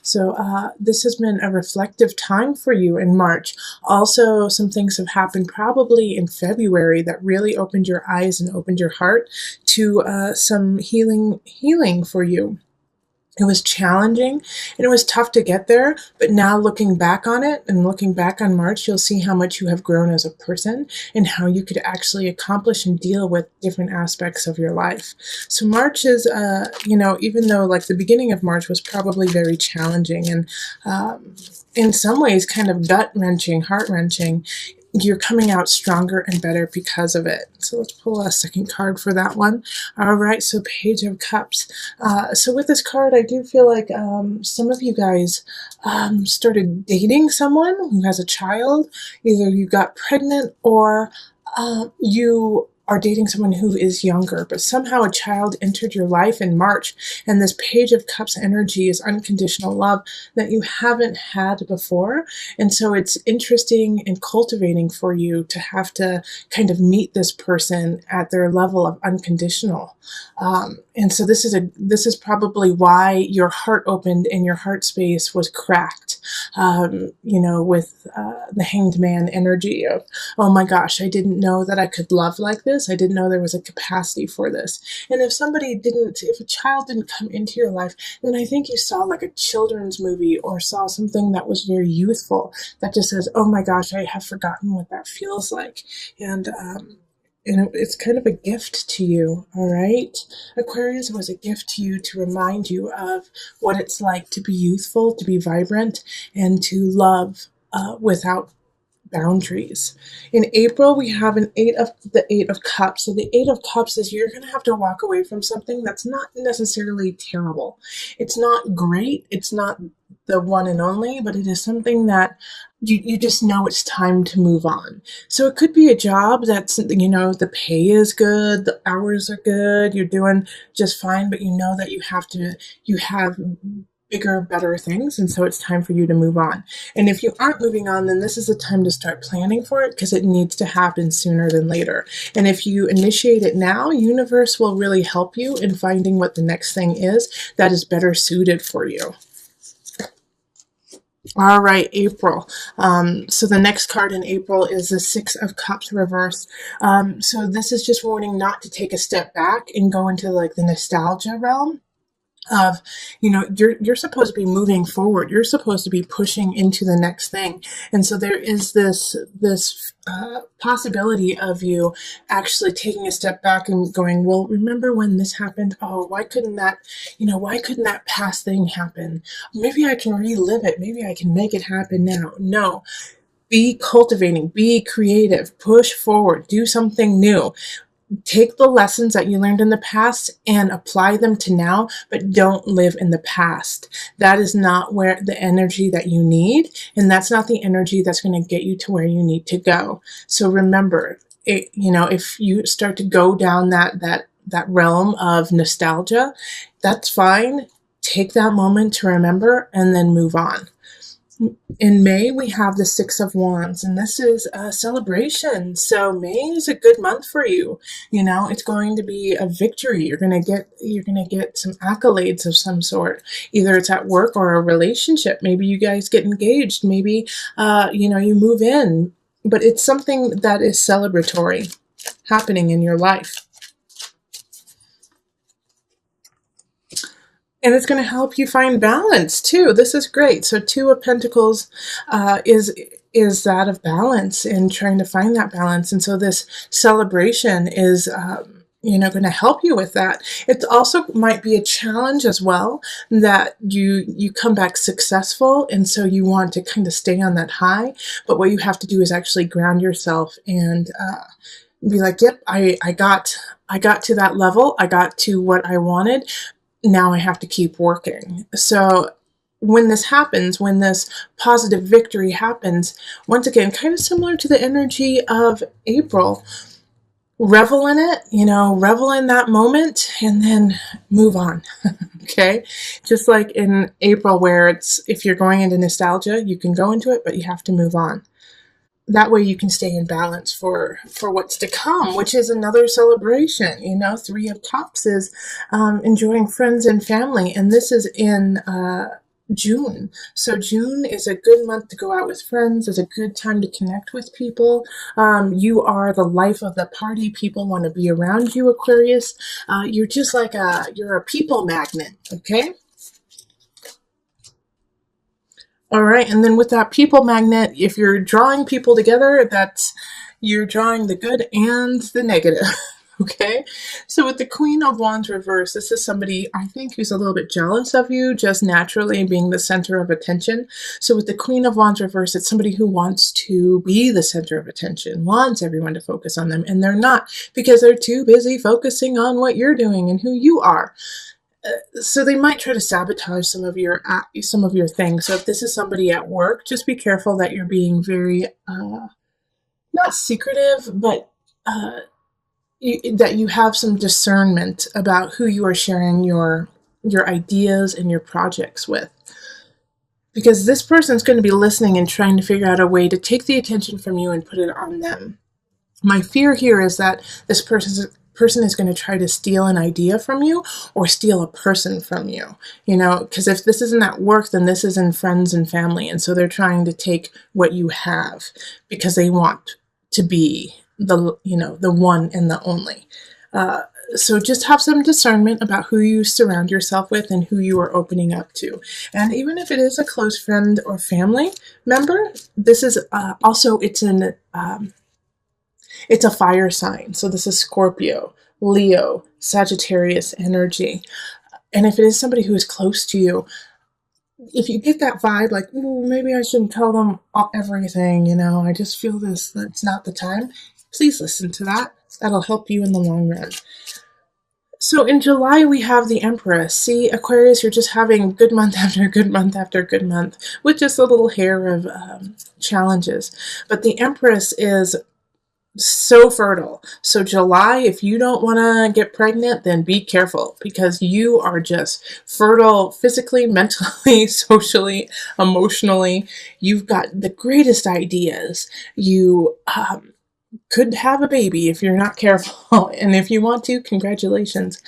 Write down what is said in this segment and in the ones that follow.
So this has been a reflective time for you in March. Also, some things have happened probably in February that really opened your eyes and opened your heart to some healing for you. It was challenging and it was tough to get there, but now looking back on it and looking back on March, you'll see how much you have grown as a person and how you could actually accomplish and deal with different aspects of your life. So March is, even though like the beginning of March was probably very challenging and in some ways kind of gut-wrenching, heart-wrenching, you're coming out stronger and better because of it. So let's pull a second card for that one. All right, so Page of Cups. So with this card, I do feel like some of you guys started dating someone who has a child. Either you got pregnant or you are dating someone who is younger, but somehow a child entered your life in March, and this Page of Cups energy is unconditional love that you haven't had before. And so it's interesting and cultivating for you to have to kind of meet this person at their level of unconditional. And so this is probably why your heart opened and your heart space was cracked, with the Hanged Man energy of, oh my gosh, I didn't know that I could love like this. I didn't know there was a capacity for this. And if a child didn't come into your life, then I think you saw like a children's movie or saw something that was very youthful that just says, oh my gosh, I have forgotten what that feels like. And it's kind of a gift to you, all right? Aquarius was a gift to you to remind you of what it's like to be youthful, to be vibrant, and to love without boundaries. In April, we have the Eight of Cups. So the Eight of Cups is you're going to have to walk away from something that's not necessarily terrible. It's not great. It's not the one and only, but it is something that you just know it's time to move on. So it could be a job that's, the pay is good, the hours are good, you're doing just fine, but you know that you have bigger, better things, and so it's time for you to move on. And if you aren't moving on, then this is the time to start planning for it because it needs to happen sooner than later. And if you initiate it now, universe will really help you in finding what the next thing is that is better suited for you. All right, April. So the next card in April is the Six of Cups reverse. So this is just warning not to take a step back and go into like the nostalgia realm of, you're supposed to be moving forward. You're supposed to be pushing into the next thing. And so there is this possibility of you actually taking a step back and going, well, remember when this happened? Oh, why couldn't that past thing happen? Maybe I can relive it. Maybe I can make it happen now. No. Be cultivating, be creative, push forward, do something new. Take the lessons that you learned in the past and apply them to now, but don't live in the past. That is not where the energy that you need, and that's not the energy that's going to get you to where you need to go. So remember, if you start to go down that realm of nostalgia, that's fine. Take that moment to remember and then move on. In May, we have the Six of Wands, and this is a celebration. So May is a good month for you. It's going to be a victory. You're going to get some accolades of some sort. Either it's at work or a relationship. Maybe you guys get engaged. Maybe, you move in. But it's something that is celebratory happening in your life. And it's going to help you find balance too. This is great. So Two of Pentacles is that of balance and trying to find that balance. And so this celebration is, going to help you with that. It also might be a challenge as well that you come back successful. And so you want to kind of stay on that high. But what you have to do is actually ground yourself and be like, yep, I got to that level. I got to what I wanted. Now I have to keep working. So when this happens, when this positive victory happens, once again, kind of similar to the energy of April, revel in it, revel in that moment and then move on. Okay. Just like in April where if you're going into nostalgia, you can go into it, but you have to move on. That way you can stay in balance for what's to come, which is another celebration. Three of Cups is enjoying friends and family. And this is in June. So June is a good month to go out with friends. It's a good time to connect with people. You are the life of the party. People want to be around you, Aquarius. You're just like you're a people magnet. Okay. All right. And then with that people magnet, if you're drawing people together, you're drawing the good and the negative. Okay, so with the Queen of Wands reverse, this is somebody I think who's a little bit jealous of you, just naturally being the center of attention. So with the Queen of Wands reverse, it's somebody who wants to be the center of attention, wants everyone to focus on them, and they're not because they're too busy focusing on what you're doing and who you are. So they might try to sabotage some of your things. So if this is somebody at work, just be careful that you're being very not secretive, but that you have some discernment about who you are sharing your ideas and your projects with. Because this person's going to be listening and trying to figure out a way to take the attention from you and put it on them. My fear here is that this person is going to try to steal an idea from you or steal a person from you, because if this isn't at work, then this is in friends and family. And so they're trying to take what you have because they want to be the one and the only. So just have some discernment about who you surround yourself with and who you are opening up to. And even if it is a close friend or family member, this is also, it's a fire sign. So this is Scorpio, Leo, Sagittarius energy. And if it is somebody who is close to you, if you get that vibe, like, ooh, maybe I shouldn't tell them everything, I just feel that's not the time. Please listen to that. That'll help you in the long run. So in July, we have the Empress. See, Aquarius, you're just having good month after good month after good month with just a little hair of challenges. But the Empress is so fertile. So July, if you don't want to get pregnant, then be careful because you are just fertile physically, mentally, socially, emotionally. You've got the greatest ideas. You could have a baby if you're not careful. And if you want to, congratulations.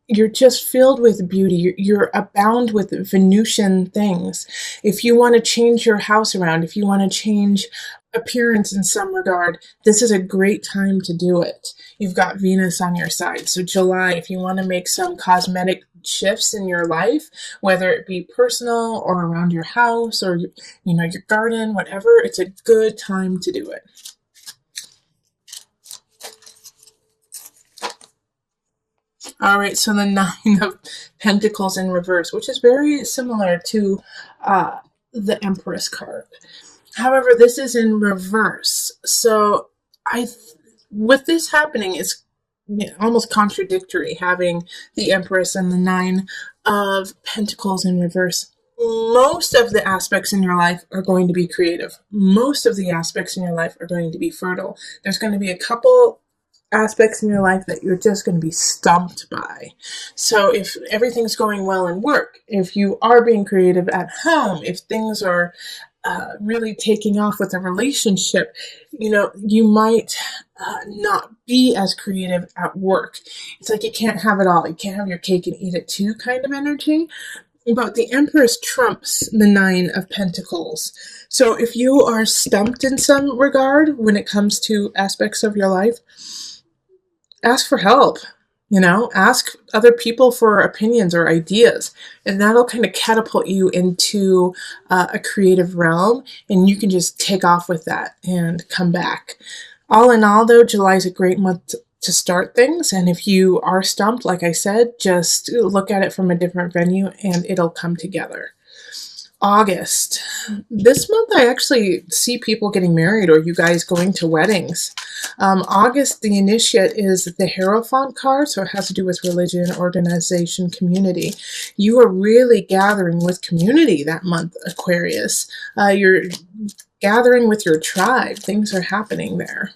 You're just filled with beauty. You're abound with Venusian things. If you want to change your house around, if you want to change appearance in some regard, this is a great time to do it. You've got Venus on your side. So July, if you want to make some cosmetic shifts in your life, whether it be personal or around your house or your garden, whatever, it's a good time to do it. All right, so the Nine of Pentacles in reverse, which is very similar to the Empress card. However, this is in reverse. So with this happening, it's almost contradictory having the Empress and the Nine of Pentacles in reverse. Most of the aspects in your life are going to be creative. Most of the aspects in your life are going to be fertile. There's going to be a couple aspects in your life that you're just going to be stumped by. So if everything's going well in work, if you are being creative at home, if things are really taking off with a relationship, you might not be as creative at work. It's like you can't have it all. You can't have your cake and eat it too kind of energy. But the Empress trumps the Nine of Pentacles. So if you are stumped in some regard when it comes to aspects of your life, ask for help, ask other people for opinions or ideas, and that'll kind of catapult you into a creative realm, and you can just take off with that and come back. All in all, though, July is a great month to start things, and if you are stumped, like I said, just look at it from a different venue, and it'll come together. August. This month I actually see people getting married or you guys going to weddings. August, the initiate is the Hierophant card, so it has to do with religion, organization, community. You are really gathering with community that month, Aquarius. You're gathering with your tribe. Things are happening there.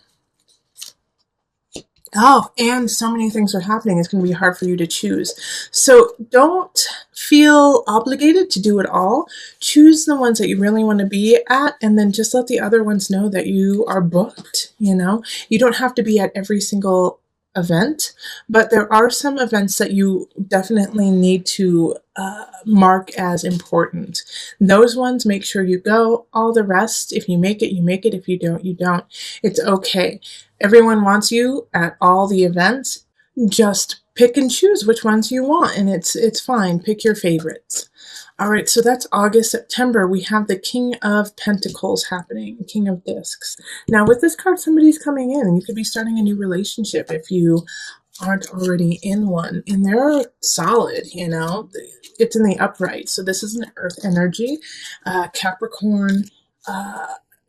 Oh, and so many things are happening. It's going to be hard for you to choose. So don't feel obligated to do it all. Choose the ones that you really want to be at, and then just let the other ones know that you are booked. You don't have to be at every single event, but there are some events that you definitely need to mark as important. Those ones, make sure you go. All the rest, if you make it, you make it. If you don't, you don't. It's okay. Everyone wants you at all the events. Just pick and choose which ones you want, and it's fine. Pick your favorites. All right, so that's August. September, we have the King of Pentacles happening, King of Discs. Now, with this card, somebody's coming in. You could be starting a new relationship if you aren't already in one. And they're solid, you know. It's in the upright. So this is an earth energy. Capricorn,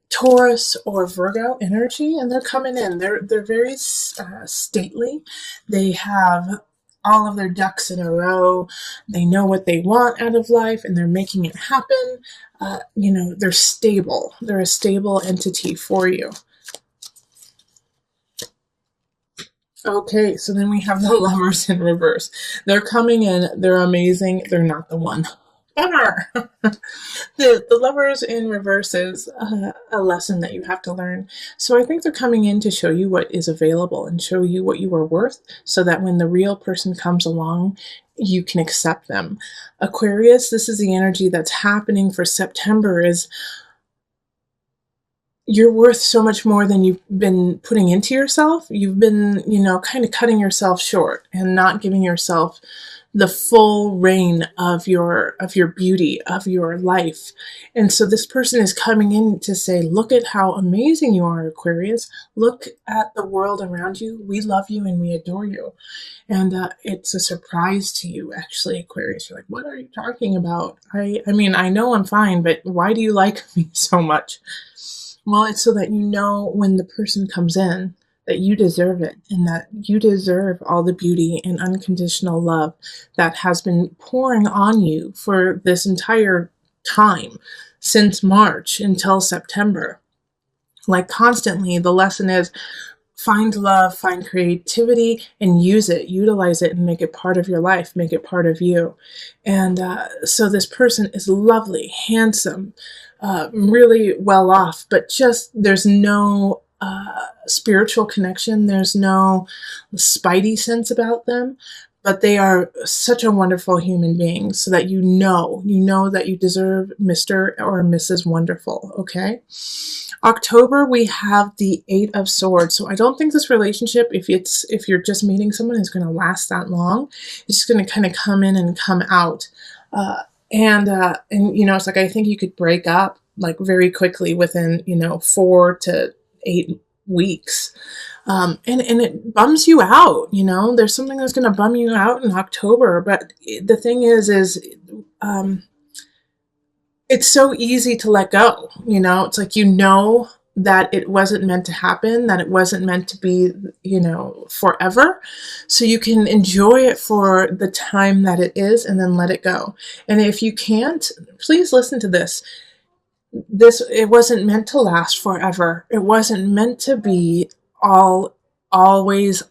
Taurus, or Virgo energy. And they're coming in. They're very stately. They have all of their ducks in a row. They know what they want out of life and they're making it happen. You know, they're stable. They're a stable entity for you. Okay, so then we have the Lovers in reverse. They're coming in. They're amazing. They're not the one. Bummer. The Lovers in reverse is a lesson that you have to learn. So I think they're coming in to show you what is available and show you what you are worth so that when the real person comes along, you can accept them. Aquarius, this is the energy that's happening for September is you're worth so much more than you've been putting into yourself. You've been, you know, kind of cutting yourself short and not giving yourself the full reign of your beauty, of your life. And so this person is coming in to say, look at how amazing you are, Aquarius. Look at the world around you. We love you and we adore you. And it's a surprise to you, actually, Aquarius. You're like, what are you talking about? I mean, I know I'm fine, but why do you like me so much? Well, it's so that you know when the person comes in that you deserve it and that you deserve all the beauty and unconditional love that has been pouring on you for this entire time since March until September. Like constantly, the lesson is find love, find creativity, and use it, utilize it, and make it part of your life, make it part of you. And so this person is lovely, handsome, really well off, but just there's no spiritual connection. There's no spidey sense about them, but they are such a wonderful human being so that you know that you deserve Mr. or Mrs. Wonderful, okay? October, we have the Eight of Swords. So I don't think this relationship, if you're just meeting someone, is going to last that long. It's just going to kind of come in and come out. And you know, it's like, I think you could break up like very quickly within, you know, 4 to 8 weeks. And it bums you out, you know, there's something that's going to bum you out in October. But the thing is it's so easy to let go, you know, it's like, you know, that it wasn't meant to happen, that it wasn't meant to be, you know, forever. So you can enjoy it for the time that it is and then let it go. And if you can't, please listen to this. It wasn't meant to last forever. It wasn't meant to be always.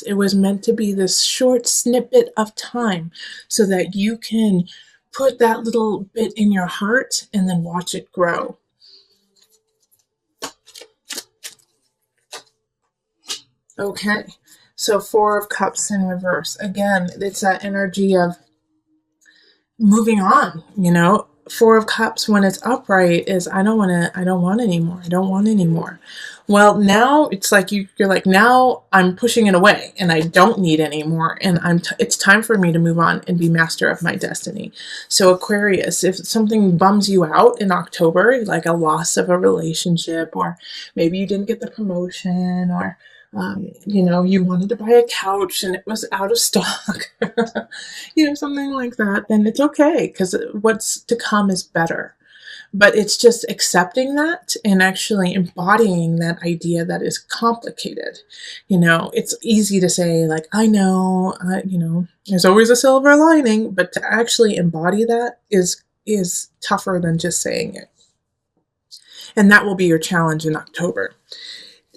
It was meant to be this short snippet of time so that you can put that little bit in your heart and then watch it grow. Okay, so Four of Cups in reverse. Again, it's that energy of moving on, you know. Four of Cups when it's upright is I don't want anymore. Well, now it's like you're like, now I'm pushing it away and I don't need anymore, and it's time for me to move on and be master of my destiny. So Aquarius, if something bums you out in October, like a loss of a relationship, or maybe you didn't get the promotion, or you know, you wanted to buy a couch and it was out of stock, you know, something like that, then it's okay, because what's to come is better. But it's just accepting that and actually embodying that idea that is complicated. You know, it's easy to say, like, I know, you know, there's always a silver lining, but to actually embody that is tougher than just saying it. And that will be your challenge in October.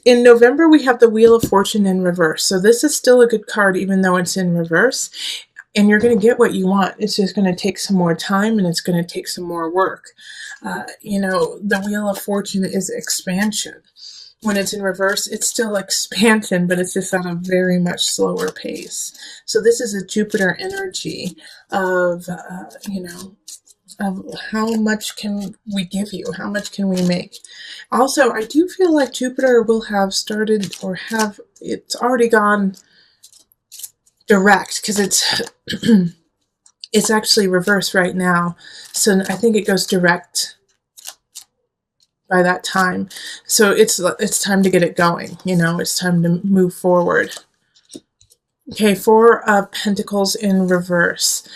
In November, we have the Wheel of Fortune in reverse. So this is still a good card, even though it's in reverse. And you're going to get what you want. It's just going to take some more time and it's going to take some more work. You know, the Wheel of Fortune is expansion. When it's in reverse, it's still expansion, but it's just at a very much slower pace. So this is a Jupiter energy of, of how much can we give you? How much can we make? Also, I do feel like Jupiter will have started, or it's already gone direct, because it's actually reversed right now. So I think it goes direct by that time. So it's time to get it going. It's time to move forward. Okay, Four of Pentacles in reverse.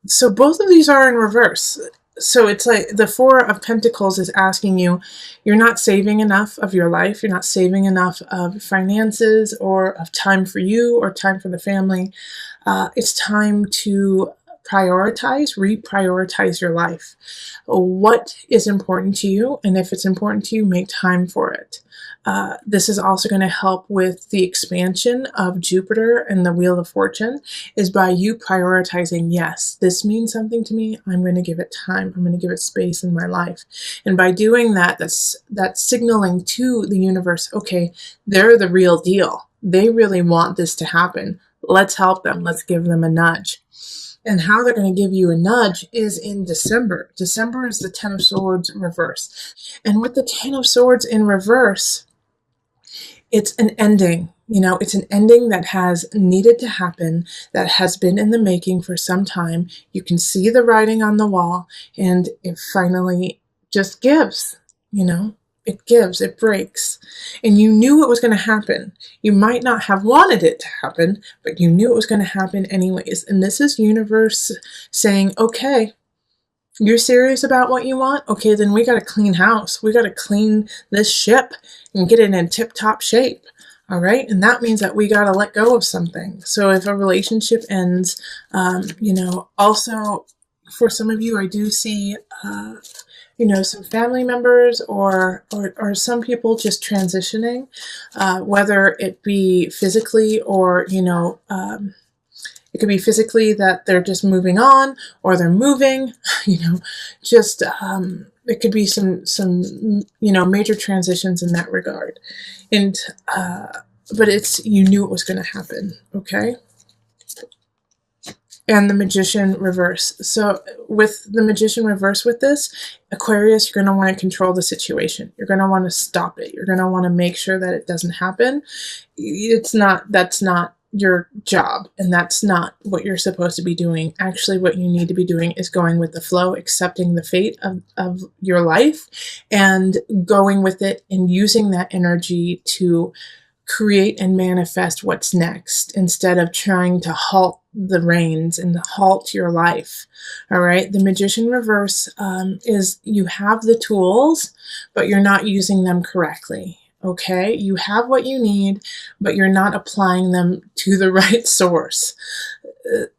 So both of these are in reverse. So it's like the Four of Pentacles is asking you, you're not saving enough of your life. You're not saving enough of finances or of time for you or time for the family. It's time to reprioritize your life. What is important to you? And if it's important to you, make time for it. This is also going to help with the expansion of Jupiter and the Wheel of Fortune, is by you prioritizing, yes, this means something to me. I'm going to give it time. I'm going to give it space in my life. And by doing that, that's signaling to the universe, okay, they're the real deal. They really want this to happen. Let's help them. Let's give them a nudge. And how they're going to give you a nudge is in December. December is the Ten of Swords reverse. And with the Ten of Swords in reverse, it's an ending. It's an ending that has needed to happen, that has been in the making for some time. You can see the writing on the wall, and it finally just gives. It gives, it breaks. And you knew it was going to happen. You might not have wanted it to happen, but you knew it was going to happen anyways. And this is universe saying, okay, you're serious about what you want? Okay, then we got to clean house. We got to clean this ship and get it in tip-top shape. All right. And that means that we got to let go of something. So if a relationship ends, also for some of you, I do see, some family members or some people just transitioning, whether it be physically or, it could be physically that they're just moving on, or they're moving, it could be some major transitions in that regard. And, but you knew it was going to happen. Okay. And the Magician reverse. So with the Magician reverse with this, Aquarius, you're going to want to control the situation. You're going to want to stop it. You're going to want to make sure that it doesn't happen. That's not your job, and that's not what you're supposed to be doing. Actually, what you need to be doing is going with the flow, accepting the fate of your life, and going with it and using that energy to create and manifest what's next, instead of trying to halt the reins and halt your life. All right. The Magician reverse is you have the tools, but you're not using them correctly. Okay. You have what you need, but you're not applying them to the right source.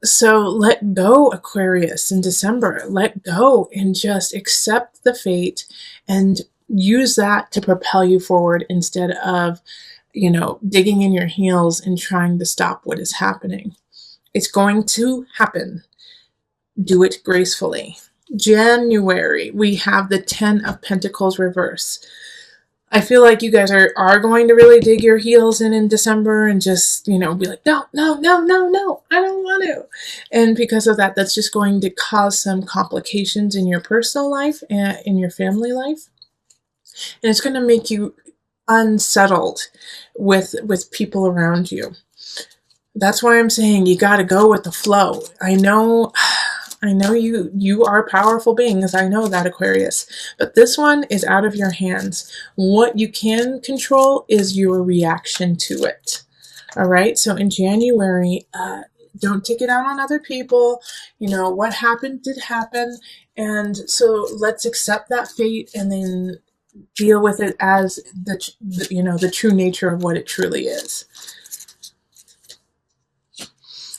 So let go, Aquarius, in December. Let go and just accept the fate and use that to propel you forward, instead of digging in your heels and trying to stop what is happening. It's going to happen. Do it gracefully. January, we have the Ten of Pentacles reverse. I feel like you guys are going to really dig your heels in December and just, be like, no, I don't want to. And because of that, that's just going to cause some complications in your personal life and in your family life. And it's going to make you unsettled with people around you. That's why I'm saying you got to go with the flow. I know you are powerful beings. I know that, Aquarius, but this one is out of your hands. What you can control is your reaction to it. All right. So in January, don't take it out on other people. What happened did happen. And so let's accept that fate and then deal with it as the true nature of what it truly is.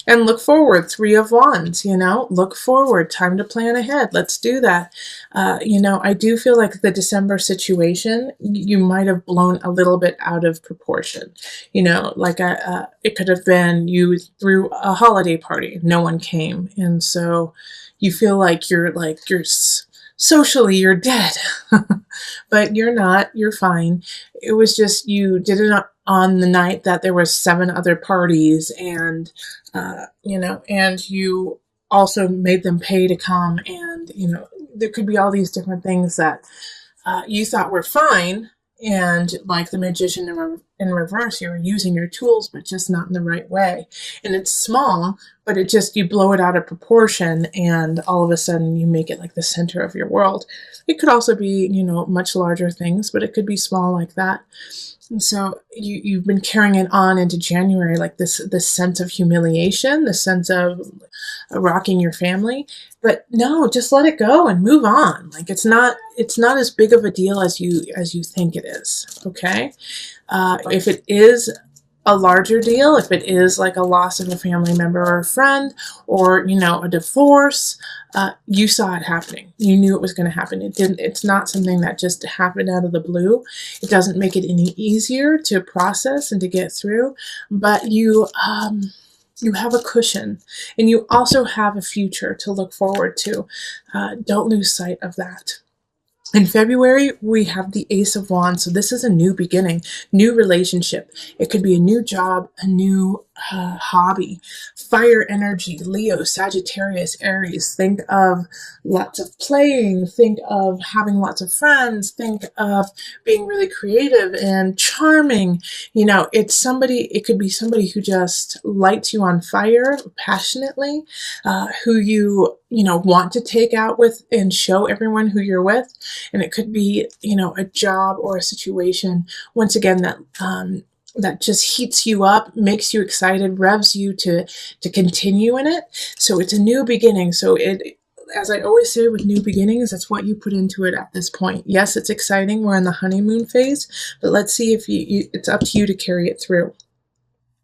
And look forward, Three of Wands, look forward, time to plan ahead. Let's do that. I do feel like the December situation, you might have blown a little bit out of proportion. It could have been you threw a holiday party, no one came. And so you feel like you're socially you're dead, but you're not, you're fine. It was just you did it on the night that there were 7 other parties, and and you also made them pay to come, and there could be all these different things that you thought were fine, and like the magician in reverse, you're using your tools, but just not in the right way. And it's small, but you blow it out of proportion, and all of a sudden you make it like the center of your world. It could also be, much larger things, but it could be small like that. And so you've been carrying it on into January, like this sense of humiliation, the sense of rocking your family. But no, just let it go and move on. Like it's not as big of a deal as you think it is. Okay, if it is a larger deal, if it is like a loss of a family member or a friend, or a divorce, you saw it happening. You knew it was going to happen. It's not something that just happened out of the blue. It doesn't make it any easier to process and to get through, but you have a cushion, and you also have a future to look forward to. Don't lose sight of that. In February, we have the Ace of Wands. So this is a new beginning, new relationship. It could be a new job, a new hobby. Fire energy, Leo, Sagittarius, Aries. Think of lots of playing. Think of having lots of friends. Think of being really creative and charming. It could be somebody who just lights you on fire passionately, who you want to take out with and show everyone who you're with. And it could be, a job or a situation, once again, that just heats you up, makes you excited, revs you to continue in it. So it's a new beginning. So as I always say with new beginnings, that's what you put into it at this point. Yes, it's exciting. We're in the honeymoon phase, but let's see if it's up to you to carry it through.